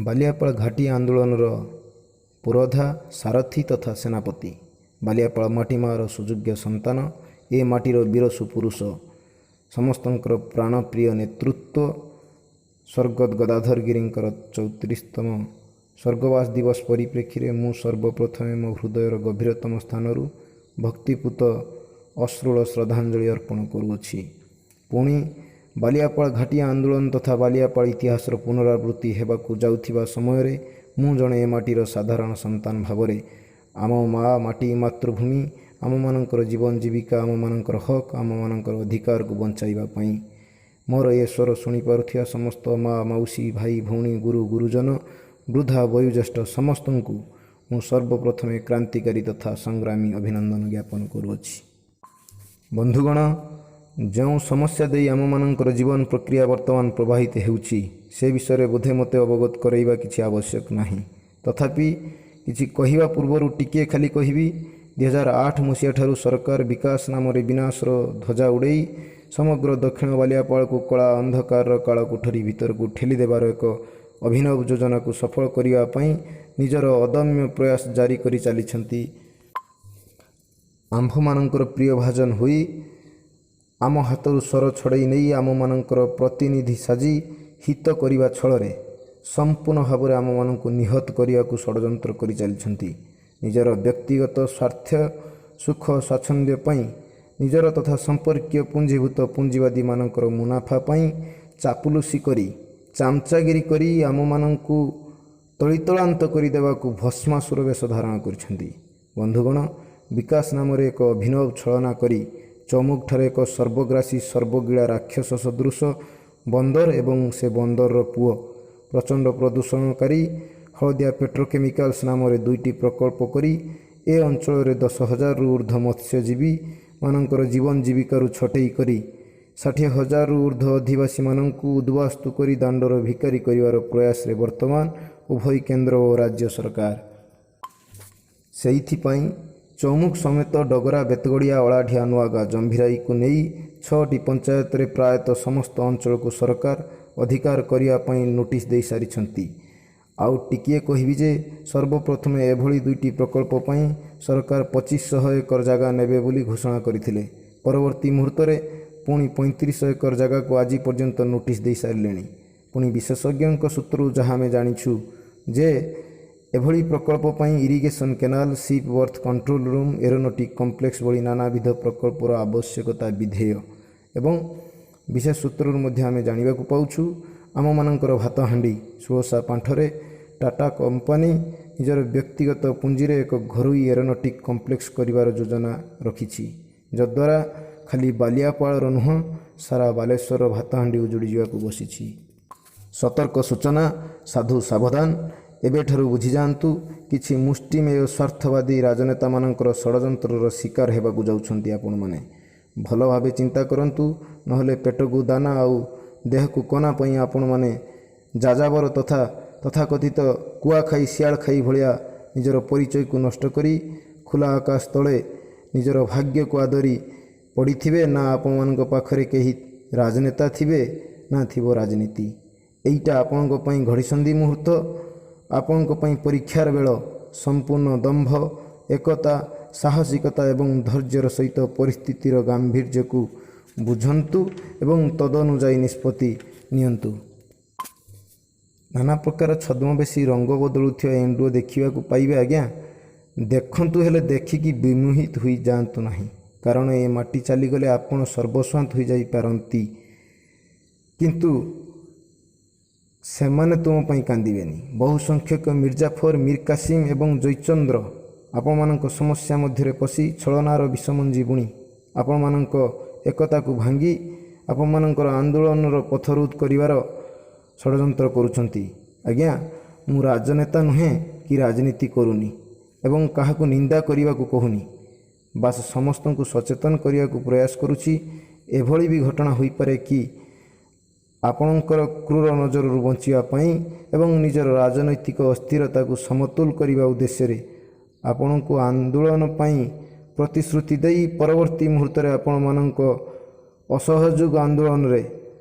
ବାଲିଆପାଳ ଘାଟି ଆନ୍ଦୋଳନର ପୁରୋଧା ସାରଥୀ ତଥା ସେନାପତି। ବାଲିଆପାଳ ମାଟିମାର ସୁଯୋଗ୍ୟ ସନ୍ତାନ, ଏ ମାଟିର ବୀର ସୁପୁରୁଷ, ସମସ୍ତଙ୍କର ପ୍ରାଣପ୍ରିୟ ନେତୃତ୍ୱ ସ୍ୱର୍ଗତ ଗଦାଧର ଗିରିଙ୍କର 34ତମ ସ୍ୱର୍ଗବାସ ଦିବସ ପରିପ୍ରେକ୍ଷୀରେ ମୁଁ ସର୍ବପ୍ରଥମେ ମୋ ହୃଦୟର ଗଭୀରତମ ସ୍ଥାନରୁ ଭକ୍ତିପୂତ ଅଶ୍ରୁଳ ଶ୍ରଦ୍ଧାଞ୍ଜଳି ଅର୍ପଣ କରୁଅଛି। ପୁଣି ବାଲିଆପାଳ ଘାଟି ଆନ୍ଦୋଳନ ତଥା ବାଲିଆପାଳ ଇତିହାସର ପୁନରାବୃତ୍ତି ହେବାକୁ ଯାଉଥିବା ସମୟରେ ମୁଁ ଜଣେ ଏ ମାଟିର ସାଧାରଣ ସନ୍ତାନ ଭାବରେ ଆମ ମା' ମାଟି, ମାତୃଭୂମି, ଆମମାନଙ୍କର ଜୀବନ ଜୀବିକା, ଆମମାନଙ୍କର ହକ୍, ଆମମାନଙ୍କର ଅଧିକାରକୁ ବଞ୍ଚାଇବା ପାଇଁ ମୋର ଏ ସ୍ୱର ଶୁଣିପାରୁଥିବା ସମସ୍ତ ମା', ମାଉସୀ, ଭାଇ, ଭଉଣୀ, ଗୁରୁ, ଗୁରୁଜନ, ବୃଦ୍ଧା, ବୟୋଜ୍ୟେଷ୍ଠ ସମସ୍ତଙ୍କୁ ମୁଁ ସର୍ବପ୍ରଥମେ କ୍ରାନ୍ତିକାରୀ ତଥା ସଂଗ୍ରାମୀ ଅଭିନନ୍ଦନ ଜ୍ଞାପନ କରୁଅଛି। ବନ୍ଧୁଗଣ, ଯେଉଁ ସମସ୍ୟା ଦେଇ ଆମମାନଙ୍କର ଜୀବନ ପ୍ରକ୍ରିୟା ବର୍ତ୍ତମାନ ପ୍ରବାହିତ ହେଉଛି ସେ ବିଷୟରେ ବୋଧେ ମୋତେ ଅବଗତ କରାଇବା କିଛି ଆବଶ୍ୟକ ନାହିଁ। ତଥାପି କିଛି କହିବା ପୂର୍ବରୁ ଟିକିଏ ଖାଲି କହିବି, 2008 ମସିହା ଠାରୁ ସରକାର ବିକାଶ ନାମରେ ବିନାଶର ଧ୍ୱଜା ଉଡ଼େଇ ସମଗ୍ର ଦକ୍ଷିଣ ବାଲିଆପାଳକୁ କଳା ଅନ୍ଧକାରର କାଳ କୋଠରୀ ଭିତରକୁ ଠେଲି ଦେବାର ଏକ ଅଭିନବ ଯୋଜନାକୁ ସଫଳ କରିବା ପାଇଁ ନିଜର ଅଦମ୍ୟ ପ୍ରୟାସ ଜାରି କରି ଚାଲିଛନ୍ତି। ଆମ୍ଭମାନଙ୍କର ପ୍ରିୟ ଭାଜନ ହୋଇ ଆମ ହାତରୁ ସ୍ୱର ଛଡ଼େଇ ନେଇ ଆମମାନଙ୍କର ପ୍ରତିନିଧି ସାଜି ହିତ କରିବା ଛଳରେ ସମ୍ପୂର୍ଣ୍ଣ ଭାବରେ ଆମମାନଙ୍କୁ ନିହତ କରିବାକୁ ଷଡ଼ଯନ୍ତ୍ର କରି ଚାଲିଛନ୍ତି। ନିଜର ବ୍ୟକ୍ତିଗତ ସ୍ୱାର୍ଥ, ସୁଖ, ସ୍ୱାଚ୍ଛନ୍ଦ୍ୟ ପାଇଁ, ନିଜର ତଥା ସମ୍ପର୍କୀୟ ପୁଞ୍ଜୀଭୂତ ପୁଞ୍ଜିବାଦୀମାନଙ୍କର ମୁନାଫା ପାଇଁ ଚାପୁଲୁସି କରି, ଚାମଚାଗିରି କରି ଆମମାନଙ୍କୁ ତଳିତଳାନ୍ତ କରିଦେବାକୁ ଭସ୍ମାସୁର ବେଶ ଧାରଣ କରିଛନ୍ତି। ବନ୍ଧୁଗଣ, ବିକାଶ ନାମରେ ଏକ ଅଭିନବ ଛଳନା କରି ଚୌମୁଖଠାରେ ଏକ ସର୍ବଗ୍ରାସୀ ସର୍ବଗିଳା ରାକ୍ଷସ ସଦୃଶ ବନ୍ଦର ଏବଂ ସେ ବନ୍ଦରର ପୁଅ ପ୍ରଚଣ୍ଡ ପ୍ରଦୂଷଣକାରୀ ହଳଦିଆ ପେଟ୍ରୋକେମିକାଲ୍ସ ନାମରେ 2ଟି ପ୍ରକଳ୍ପ କରି ଏ ଅଞ୍ଚଳରେ 10,000ରୁ ଉର୍ଦ୍ଧ୍ୱ ମତ୍ସ୍ୟଜୀବୀ ମାନଙ୍କର ଜୀବନ ଜୀବିକାରୁ ଛଟେଇ କରି 60,000ରୁ ଉର୍ଦ୍ଧ୍ୱ ଅଧିବାସୀମାନଙ୍କୁ ଉଦ୍ବାସ୍ତୁ କରି ଦାଣ୍ଡର ଭିକାରୀ କରିବାର ପ୍ରୟାସରେ ବର୍ତ୍ତମାନ ଉଭୟ କେନ୍ଦ୍ର ଓ ରାଜ୍ୟ ସରକାର। ସେଇଥିପାଇଁ ଚୌମୁଖ ସମେତ ଡଗରା, ବେତଗଡ଼ିଆ, ଅଳାଢିଆ, ନୂଆଗାଁ, ଜମ୍ଭିରାଇକୁ ନେଇ 6ଟି ପଞ୍ଚାୟତରେ ପ୍ରାୟତଃ ସମସ୍ତ ଅଞ୍ଚଳକୁ ସରକାର ଅଧିକାର କରିବା ପାଇଁ ନୋଟିସ୍ ଦେଇ ସାରିଛନ୍ତି। ଆଉ ଟିକିଏ କହିବି ଯେ ସର୍ବପ୍ରଥମେ ଏଭଳି 2ଟି ପ୍ରକଳ୍ପ ପାଇଁ ସରକାର 2500 ଏକର ଜାଗା ନେବେ ବୋଲି ଘୋଷଣା କରିଥିଲେ। ପରବର୍ତ୍ତୀ ମୁହୂର୍ତ୍ତରେ ପୁଣି 3500 ଏକର ଜାଗାକୁ ଆଜି ପର୍ଯ୍ୟନ୍ତ ନୋଟିସ୍ ଦେଇ ସାରିଲେଣି। ପୁଣି ବିଶେଷଜ୍ଞଙ୍କ ସୂତ୍ରରୁ ଯାହା ଆମେ ଜାଣିଛୁ ଯେ ଏଭଳି ପ୍ରକଳ୍ପ ପାଇଁ irrigation canal, ship berth control room, aeronautic complex ଭଳି ନାନାବିଧ ପ୍ରକଳ୍ପର ଆବଶ୍ୟକତା ବିଧେୟ। ଏବଂ ବିଶେଷ ସୂତ୍ରରୁ ମଧ୍ୟ ଆମେ ଜାଣିବାକୁ ପାଉଛୁ ଆମମାନଙ୍କର ଭାତହାଣ୍ଡି ଷୋଳଶା ପାଣ୍ଠରେ ଟାଟା କମ୍ପାନୀ ନିଜର ବ୍ୟକ୍ତିଗତ ପୁଞ୍ଜିରେ ଏକ ଘରୋଇ ଏରୋନଟିକ୍ କମ୍ପ୍ଲେକ୍ସ କରିବାର ଯୋଜନା ରଖିଛି, ଯଦ୍ୱାରା ଖାଲି ବାଲିଆପାଳର ନୁହଁ ସାରା ବାଲେଶ୍ୱରର ଭାତହାଣ୍ଡି ଉଜୁଡ଼ି ଯିବାକୁ ବସିଛି। ସତର୍କ ସୂଚନା, ସାଧୁ ସାବଧାନ, ଏବେଠାରୁ ବୁଝିଯାଆନ୍ତୁ କିଛି ମୁଷ୍ଟିମେୟ ସ୍ୱାର୍ଥବାଦୀ ରାଜନେତାମାନଙ୍କର ଷଡ଼ଯନ୍ତ୍ରର ଶିକାର ହେବାକୁ ଯାଉଛନ୍ତି ଆପଣମାନେ। ଭଲ ଭାବେ ଚିନ୍ତା କରନ୍ତୁ, ନହେଲେ ପେଟକୁ ଦାନା ଆଉ ଦେହକୁ କନା ପାଇଁ ଆପଣମାନେ ଯାଯାବର ତଥାକଥିତ କୁଆଖାଇ ଶିଆଳଖାଇ ଭଳିଆ ନିଜର ପରିଚୟକୁ ନଷ୍ଟ କରି ଖୋଲା ଆକାଶ ତଳେ ନିଜର ଭାଗ୍ୟକୁ ଆଦରି ପଡ଼ିଥିବେ, ନା ଆପଣମାନଙ୍କ ପାଖରେ କେହି ରାଜନେତା ଥିବେ ନା ଥିବ ରାଜନୀତି। ଏଇଟା ଆପଣଙ୍କ ପାଇଁ ଘଡ଼ିସନ୍ଧି ମୁହୂର୍ତ୍ତ, ଆପଣଙ୍କ ପାଇଁ ପରୀକ୍ଷାର ବେଳ। ସମ୍ପୂର୍ଣ୍ଣ ଦମ୍ଭ, ଏକତା, ସାହସିକତା ଏବଂ ଧୈର୍ଯ୍ୟର ସହିତ ପରିସ୍ଥିତିର ଗାମ୍ଭୀର୍ଯ୍ୟକୁ ବୁଝନ୍ତୁ ଏବଂ ତଦନୁଯାୟୀ ନିଷ୍ପତ୍ତି ନିଅନ୍ତୁ। ନାନା ପ୍ରକାର ଛଦ୍ମବେଶୀ ରଙ୍ଗ ବଦଳୁଥିବା ଏଣ୍ଡୁଅ ଦେଖିବାକୁ ପାଇବେ ଆଜ୍ଞା। ଦେଖନ୍ତୁ, ହେଲେ ଦେଖିକି ବିମୋହିତ ହୋଇଯାଆନ୍ତୁ ନାହିଁ, କାରଣ ଏ ମାଟି ଚାଲିଗଲେ ଆପଣ ସର୍ବସ୍ୱାନ୍ତ ହୋଇଯାଇପାରନ୍ତି, କିନ୍ତୁ ସେମାନେ ତୁମ ପାଇଁ କାନ୍ଦିବେନି। ବହୁ ସଂଖ୍ୟକ ମିର୍ଜାଫର, ମୀର କାସିମ ଏବଂ ଜୟଚନ୍ଦ୍ର ଆପଣମାନଙ୍କ ସମସ୍ୟା ମଧ୍ୟରେ ପଶି ଛଳନାର ବିଷମଞ୍ଜି ବୁଣି ଆପଣମାନଙ୍କ ଏକତାକୁ ଭାଙ୍ଗି ଆପଣମାନଙ୍କର ଆନ୍ଦୋଳନର ପଥରୋଧ କରିବାର ଷଡ଼ଯନ୍ତ୍ର କରୁଛନ୍ତି। ଆଜ୍ଞା, ମୁଁ ରାଜନେତା ନୁହେଁ କି ରାଜନୀତି କରୁନି ଏବଂ କାହାକୁ ନିନ୍ଦା କରିବାକୁ କହୁନି, ବାସ୍ ସମସ୍ତଙ୍କୁ ସଚେତନ କରିବାକୁ ପ୍ରୟାସ କରୁଛି। ଏଭଳି ବି ଘଟଣା ହୋଇପାରେ କି ଆପଣଙ୍କର କ୍ରୂର ନଜରରୁ ବଞ୍ଚିବା ପାଇଁ ଏବଂ ନିଜର ରାଜନୈତିକ ଅସ୍ଥିରତାକୁ ସମତୁଲ କରିବା ଉଦ୍ଦେଶ୍ୟରେ ଆପଣଙ୍କୁ ଆନ୍ଦୋଳନ ପାଇଁ ପ୍ରତିଶ୍ରୁତି ଦେଇ ପରବର୍ତ୍ତୀ ମୁହୂର୍ତ୍ତରେ ଆପଣମାନଙ୍କ ଅସହଯୋଗ ଆନ୍ଦୋଳନରେ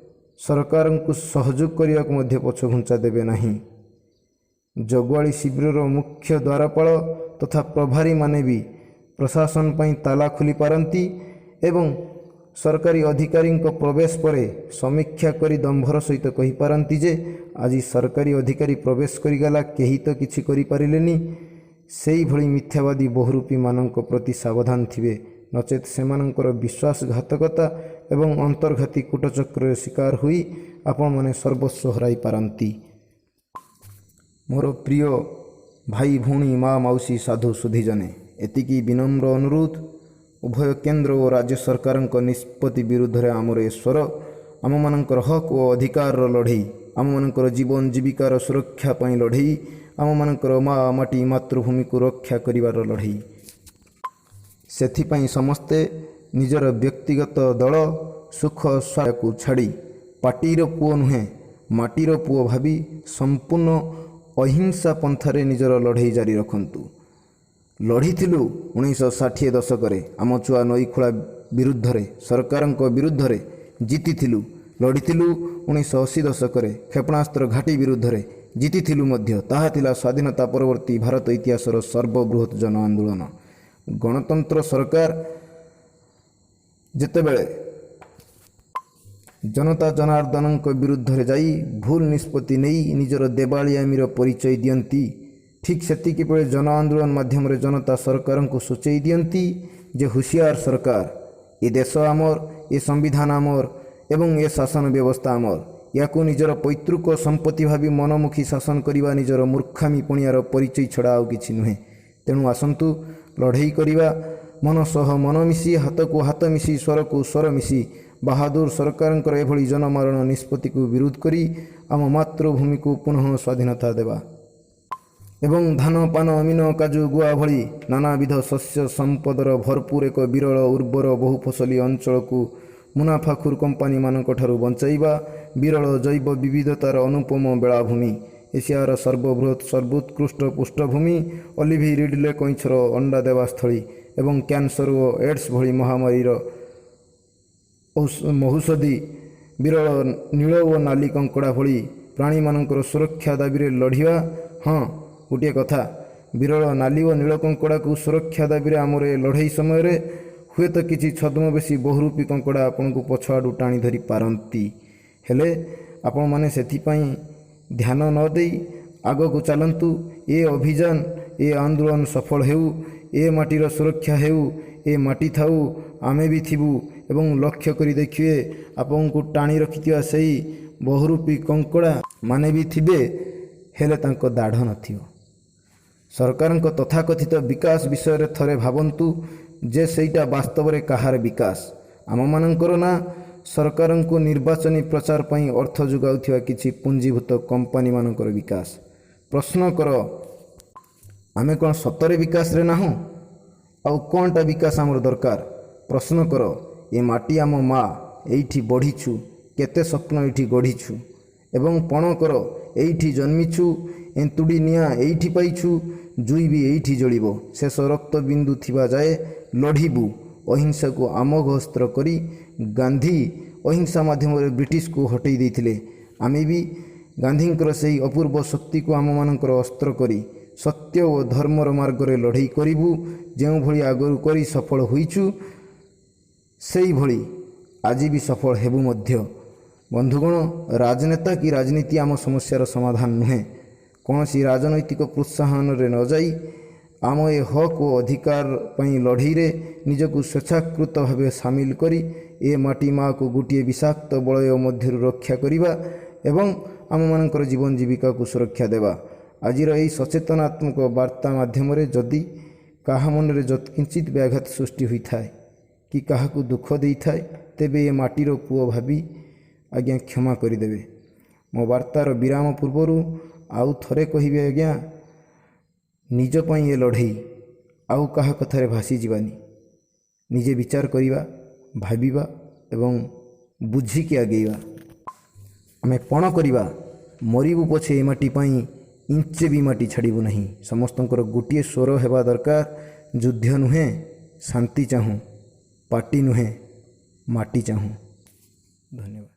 ସରକାରଙ୍କୁ ସହଯୋଗ କରିବାକୁ ମଧ୍ୟ ପଛଘୁଞ୍ଚା ଦେବେ ନାହିଁ। ଜଗୁଆଳି ଶିବିରର ମୁଖ୍ୟ ଦ୍ୱାରପାଳ ତଥା ପ୍ରଭାରୀମାନେ ବି ପ୍ରଶାସନ ପାଇଁ ତାଲା ଖୋଲି ପାରନ୍ତି ଏବଂ ସରକାରୀ ଅଧିକାରୀଙ୍କ ପ୍ରବେଶ ପରେ ସମୀକ୍ଷା କରି ଦମ୍ଭର ସହିତ କହିପାରନ୍ତି ଯେ ଆଜି ସରକାରୀ ଅଧିକାରୀ ପ୍ରବେଶ କରିଗଲା, କେହି ତ କିଛି କରିପାରିଲେନି। ସେହିଭଳି ମିଥ୍ୟାବାଦୀ ବହୁରୂପୀମାନଙ୍କ ପ୍ରତି ସାବଧାନ ଥିବେ, ନଚେତ୍ ସେମାନଙ୍କର ବିଶ୍ୱାସଘାତକତା ଏବଂ ଅନ୍ତର୍ଘାତୀ କୂଟଚକ୍ରରେ ଶିକାର ହୋଇ ଆପଣମାନେ ସର୍ବସ୍ୱ ହରାଇ ପାରନ୍ତି। ମୋର ପ୍ରିୟ ଭାଇ ଭଉଣୀ, ମା ମାଉସୀ, ସାଧୁ ସୁଧୀଜନେ, ଏତିକି ବିନମ୍ର ଅନୁରୋଧ। ଉଭୟ କେନ୍ଦ୍ର ଓ ରାଜ୍ୟ ସରକାରଙ୍କ ନିଷ୍ପତ୍ତି ବିରୁଦ୍ଧରେ ଆମର ଏ ସ୍ୱର। ଆମମାନଙ୍କର ହକ୍ ଓ ଅଧିକାରର ଲଢ଼େଇ, ଆମମାନଙ୍କର ଜୀବନ ଜୀବିକାର ସୁରକ୍ଷା ପାଇଁ ଲଢ଼େଇ, ଆମମାନଙ୍କର ମା ମାଟି ମାତୃଭୂମିକୁ ରକ୍ଷା କରିବାର ଲଢ଼େଇ। ସେଥିପାଇଁ ସମସ୍ତେ ନିଜର ବ୍ୟକ୍ତିଗତ ଦଳ ସୁଖ ସ୍ୱାର୍ଥକୁ ଛାଡ଼ି ପାଟିର ପୁଅ ନୁହେଁ ମାଟିର ପୁଅ ଭାବି ସମ୍ପୂର୍ଣ୍ଣ ଅହିଂସା ପନ୍ଥାରେ ନିଜର ଲଢ଼େଇ ଜାରି ରଖନ୍ତୁ। ଲଢ଼ିଥିଲୁ 1960 ଦଶକରେ ଆମଚୁଆ ନଈଖୋଳା ବିରୁଦ୍ଧରେ, ସରକାରଙ୍କ ବିରୁଦ୍ଧରେ ଜିତିଥିଲୁ। ଲଢ଼ିଥିଲୁ 1980 ଦଶକରେ କ୍ଷେପଣାସ୍ତ୍ର ଘାଟି ବିରୁଦ୍ଧରେ, ଜିତିଥିଲୁ ମଧ୍ୟ। ତାହା ଥିଲା ସ୍ୱାଧୀନତା ପରବର୍ତ୍ତୀ ଭାରତ ଇତିହାସର ସର୍ବବୃହତ୍ ଜନ ଆନ୍ଦୋଳନ। ଗଣତନ୍ତ୍ର ସରକାର ଯେତେବେଳେ ଜନତା ଜନାର୍ଦ୍ଦନଙ୍କ ବିରୁଦ୍ଧରେ ଯାଇ ଭୁଲ ନିଷ୍ପତ୍ତି ନେଇ ନିଜର ଦେବାଳିଆମିର ପରିଚୟ ଦିଅନ୍ତି, ଠିକ୍ ସେତିକିବେଳେ ଜନ ଆନ୍ଦୋଳନ ମାଧ୍ୟମରେ ଜନତା ସରକାରଙ୍କୁ ସୂଚାଇ ଦିଅନ୍ତି ଯେ ହୁସିଆର ସରକାର, ଏ ଦେଶ ଆମର, ଏ ସମ୍ବିଧାନ ଆମର ଏବଂ ଏ ଶାସନ ବ୍ୟବସ୍ଥା ଆମର। ୟାକୁ ନିଜର ପୈତୃକ ସମ୍ପତ୍ତି ଭାବି ମନମୁଖୀ ଶାସନ କରିବା ନିଜର ମୂର୍ଖାମି ପଣିଆର ପରିଚୟ ଛଡ଼ା ଆଉ କିଛି ନୁହେଁ। ତେଣୁ ଆସନ୍ତୁ ଲଢ଼େଇ କରିବା, ମନ ସହ ମନ ମିଶି, ହାତକୁ ହାତ ମିଶି, ସ୍ୱରକୁ ସ୍ୱର ମିଶି ବାହାଦୁର ସରକାରଙ୍କର ଏଭଳି ଜନମାରଣ ନିଷ୍ପତ୍ତିକୁ ବିରୋଧ କରି ଆମ ମାତୃଭୂମିକୁ ପୁନଃ ସ୍ୱାଧୀନତା ଦେବା ଏବଂ ଧାନ, ପାନ, ମିନ, କାଜୁ, ଗୁଆ ଭଳି ନାନାବିଧ ଶସ୍ୟ ସମ୍ପଦର ଭରପୁର ଏକ ବିରଳ ଉର୍ବର ବହୁଫସଲି ଅଞ୍ଚଳକୁ ମୁନାଫାଖୋର କମ୍ପାନୀମାନଙ୍କଠାରୁ ବଞ୍ଚାଇବା, ବିରଳ ଜୈବ ବିବିଧତାର ଅନୁପମ ବେଳାଭୂମି, ଏସିଆର ସର୍ବବୃହତ୍ ସର୍ବୋତ୍କୃଷ୍ଟ ପୃଷ୍ଠଭୂମି, ଅଲିଭି ରିଡଲେ କଇଁଛର ଅଣ୍ଡା ଦେବା ସ୍ଥଳୀ ଏବଂ କ୍ୟାନ୍ସର ଓ ଏଡ୍ସ ଭଳି ମହାମାରୀର ମହୌଷଧି, ବିରଳ ନୀଳ ଓ ନାଲି କଙ୍କଡ଼ା ଭଳି ପ୍ରାଣୀମାନଙ୍କର ସୁରକ୍ଷା ଦାବିରେ ଲଢ଼ିବା। ହଁ, ଗୋଟିଏ କଥା, ବିରଳ ନାଲି ଓ ନୀଳ କଙ୍କଡ଼ାକୁ ସୁରକ୍ଷା ଦାବିରେ ଆମର ଏ ଲଢ଼େଇ ସମୟରେ ହୁଏତ କିଛି ଛଦ୍ମବେଶୀ ବହୁରୂପୀ କଙ୍କଡ଼ା ଆପଣଙ୍କୁ ପଛଆଡ଼ୁ ଟାଣି ଧରି ପାରନ୍ତି। ହେଲେ ଆପଣମାନେ ସେଥିପାଇଁ ଧ୍ୟାନ ନ ଦେଇ ଆଗକୁ ଚାଲନ୍ତୁ। ଏ ଅଭିଯାନ, ଏ ଆନ୍ଦୋଳନ ସଫଳ ହେଉ, ଏ ମାଟିର ସୁରକ୍ଷା ହେଉ। ଏ ମାଟି ଥାଉ, ଆମେ ବି ଥିବୁ ଏବଂ ଲକ୍ଷ୍ୟ କରି ଦେଖିବେ ଆପଣଙ୍କୁ ଟାଣି ରଖିଥିବା ସେହି ବହୁରୂପୀ କଙ୍କଡ଼ା ମାନେ ବି ଥିବେ, ହେଲେ ତାଙ୍କ ଦାଢ଼ ନଥିବ। ସରକାରଙ୍କ ତଥାକଥିତ ବିକାଶ ବିଷୟରେ ଥରେ ଭାବନ୍ତୁ ଯେ ସେଇଟା ବାସ୍ତବରେ କାହାର ବିକାଶ? ଆମମାନଙ୍କର ନା ସରକାରଙ୍କୁ ନିର୍ବାଚନୀ ପ୍ରଚାର ପାଇଁ ଅର୍ଥ ଯୋଗାଉଥିବା କିଛି ପୁଞ୍ଜୀଭୂତ କମ୍ପାନୀମାନଙ୍କର ବିକାଶ? ପ୍ରଶ୍ନ କର, ଆମେ କ'ଣ ସତରେ ବିକାଶରେ ନାହୁଁ? ଆଉ କ'ଣଟା ବିକାଶ ଆମର ଦରକାର? ପ୍ରଶ୍ନ କର, ଏ ମାଟି ଆମ ମା, ଏଇଠି ବଢ଼ିଛୁ, କେତେ ସ୍ୱପ୍ନ ଏଇଠି ଗଢ଼ିଛୁ ଏବଂ ପଣ କର, ଏଇଠି ଜନ୍ମିଛୁ, ଏନ୍ତୁଡ଼ି ନିଆଁ ଏଇଠି ପାଇଛୁ, ଜୁଇ ବି ଏଇଠି ଜଳିବ। ଶେଷ ରକ୍ତ ବିନ୍ଦୁ ଥିବା ଯାଏ ଲଢ଼ିବୁ। ଅହିଂସାକୁ ଆମୋଘ ଅସ୍ତ୍ର କରି ଗାନ୍ଧୀ ଅହିଂସା ମାଧ୍ୟମରେ ବ୍ରିଟିଶକୁ ହଟେଇ ଦେଇଥିଲେ। ଆମେ ବି ଗାନ୍ଧୀଙ୍କର ସେହି ଅପୂର୍ବ ଶକ୍ତିକୁ ଆମମାନଙ୍କର ଅସ୍ତ୍ର କରି ସତ୍ୟ ଓ ଧର୍ମର ମାର୍ଗରେ ଲଢ଼େଇ କରିବୁ। ଯେଉଁଭଳି ଆଗରୁ କରି ସଫଳ ହୋଇଛୁ, ସେଇଭଳି ଆଜି ବି ସଫଳ ହେବୁ ମଧ୍ୟ। ବନ୍ଧୁଗଣ, ରାଜନେତା କି ରାଜନୀତି ଆମ ସମସ୍ୟାର ସମାଧାନ ନୁହେଁ। କୌଣସି ରାଜନୈତିକ ପ୍ରୋତ୍ସାହନରେ ନ ଯାଇ ଆମ ଏ ହକ୍ ଓ ଅଧିକାର ପାଇଁ ଲଢ଼େଇରେ ନିଜକୁ ସ୍ୱେଚ୍ଛାକୃତ ଭାବେ ସାମିଲ କରି ଏ ମାଟି ମାଆକୁ ଗୋଟିଏ ବିଷାକ୍ତ ବଳୟ ମଧ୍ୟରୁ ରକ୍ଷା କରିବା ଏବଂ ଆମମାନଙ୍କର ଜୀବନ ଜୀବିକାକୁ ସୁରକ୍ଷା ଦେବା। ଆଜିର ଏହି ସଚେତନାତ୍ମକ ବାର୍ତ୍ତା ମାଧ୍ୟମରେ ଯଦି କାହା ମନରେ ଯତ୍କିଞ୍ଚିତ୍ ବ୍ୟାଘାତ ସୃଷ୍ଟି ହୋଇଥାଏ କି କାହାକୁ ଦୁଃଖ ଦେଇଥାଏ, ତେବେ ଏ ମାଟିର ପୁଅ ଭାବି ଆଜ୍ଞା କ୍ଷମା କରିଦେବେ। ମୋ ବାର୍ତ୍ତାର ବିରାମ ପୂର୍ବରୁ ଆଉ ଥରେ କହିବି ଆଜ୍ଞା, ନିଜ ପାଇଁ ଏ ଲଢ଼େଇ, ଆଉ କାହା କଥାରେ ଭାସିଯିବାନି। ନିଜେ ବିଚାର କରିବା, ଭାବିବା ଏବଂ ବୁଝିକି ଆଗେଇବା। ଆମେ ପଣ କରିବା, ମରିବୁ ପଛେ ଏ ମାଟି ପାଇଁ, ଇଞ୍ଚେ ବି ମାଟି ଛାଡ଼ିବୁ ନାହିଁ। ସମସ୍ତଙ୍କର ଗୋଟିଏ ସ୍ୱର ହେବା ଦରକାର। ଯୁଦ୍ଧ ନୁହେଁ, ଶାନ୍ତି ଚାହୁଁ, ପାଟି ନୁହେଁ, ମାଟି ଚାହୁଁ। ଧନ୍ୟବାଦ।